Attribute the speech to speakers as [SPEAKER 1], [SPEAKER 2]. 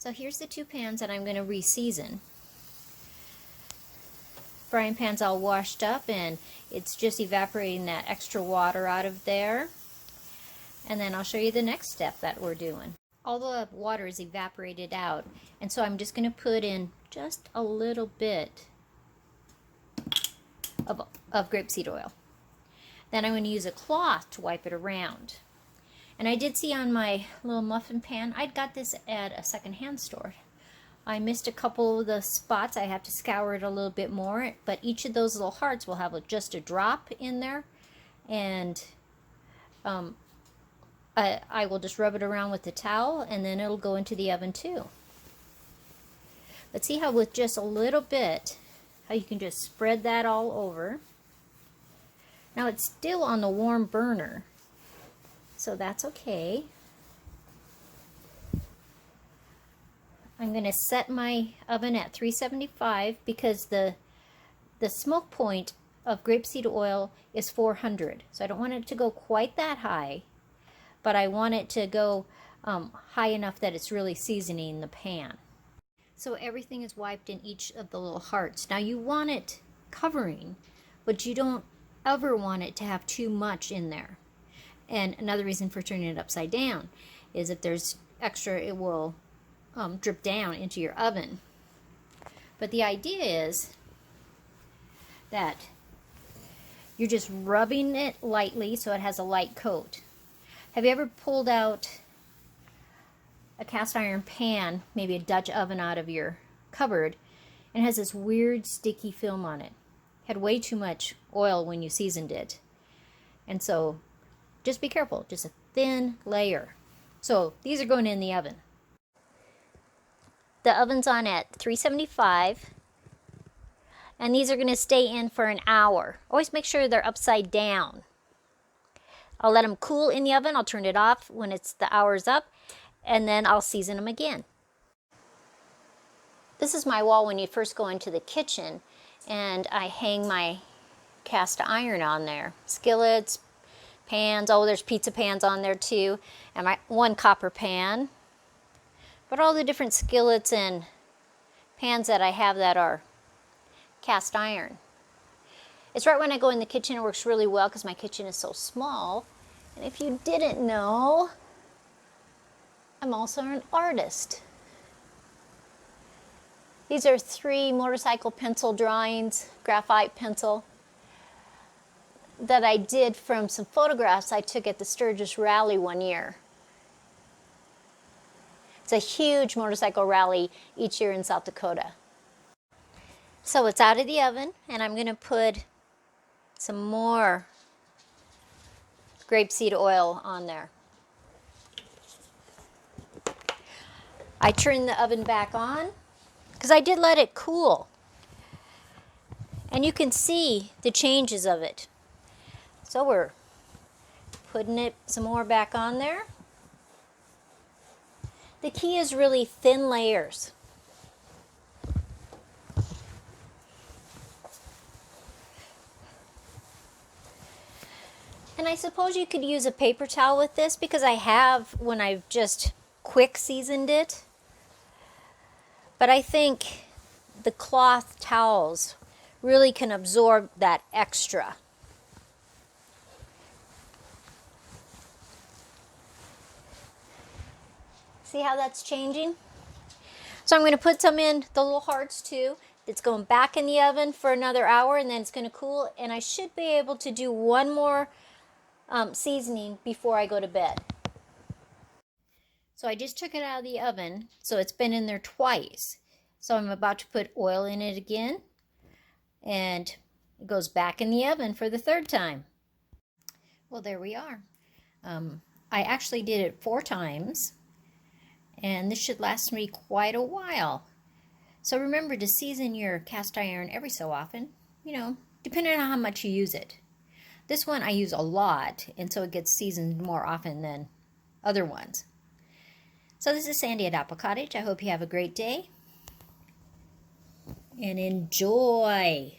[SPEAKER 1] So here's the two pans that I'm going to re-season. Frying pan's all washed up and it's just evaporating that extra water out of there. And then I'll show you the next step that we're doing. All the water is evaporated out, and so I'm just going to put in just a little bit of grapeseed oil. Then I'm going to use a cloth to wipe it around. And I did see on my little muffin pan, I'd got this at a secondhand store. I missed a couple of the spots. I have to scour it a little bit more, but each of those little hearts will have just a drop in there, and I will just rub it around with the towel, and then it'll go into the oven too. But see how with just a little bit, how you can just spread that all over. Now it's still on the warm burner, so that's okay. I'm going to set my oven at 375 because the smoke point of grapeseed oil is 400. So I don't want it to go quite that high, but I want it to go high enough that it's really seasoning the pan. So everything is wiped in each of the little hearts. Now you want it covering, but you don't ever want it to have too much in there. And another reason for turning it upside down is if there's extra, it will drip down into your oven. But the idea is that you're just rubbing it lightly so it has a light coat. Have you ever pulled out a cast iron pan, maybe a Dutch oven out of your cupboard, and it has this weird sticky film on it? Had way too much oil when you seasoned it. And so just be careful, just a thin layer. So these are going in the oven. The oven's on at 375, and these are going to stay in for an hour. Always make sure they're upside down. I'll let them cool in the oven. I'll turn it off when the hour's up, and then I'll season them again. This is my wall when you first go into the kitchen, and I hang my cast iron on there. Skillets, pans, oh, there's pizza pans on there too, and my one copper pan. But all the different skillets and pans that I have that are cast iron. It's right when I go in the kitchen, it works really well because my kitchen is so small. And if you didn't know, I'm also an artist. These are 3 motorcycle pencil drawings, graphite pencil, that I did from some photographs I took at the Sturgis Rally one year. It's a huge motorcycle rally each year in South Dakota. So it's out of the oven, and I'm going to put some more grapeseed oil on there. I turned the oven back on because I did let it cool. And you can see the changes of it. So we're putting it some more back on there. The key is really thin layers. And I suppose you could use a paper towel with this because I have when I've just quick seasoned it. But I think the cloth towels really can absorb that extra. See how that's changing? So I'm going to put some in the little hearts too. It's going back in the oven for another hour, and then it's going to cool, and I should be able to do one more seasoning before I go to bed. So I just took it out of the oven, so it's been in there twice. So I'm about to put oil in it again, and it goes back in the oven for the 3rd time. Well, there we are. I actually did it 4 times. And this should last me quite a while. So remember to season your cast iron every so often, depending on how much you use it. This one I use a lot, and so it gets seasoned more often than other ones. So this is Sandy at Apple Cottage. I hope you have a great day and enjoy.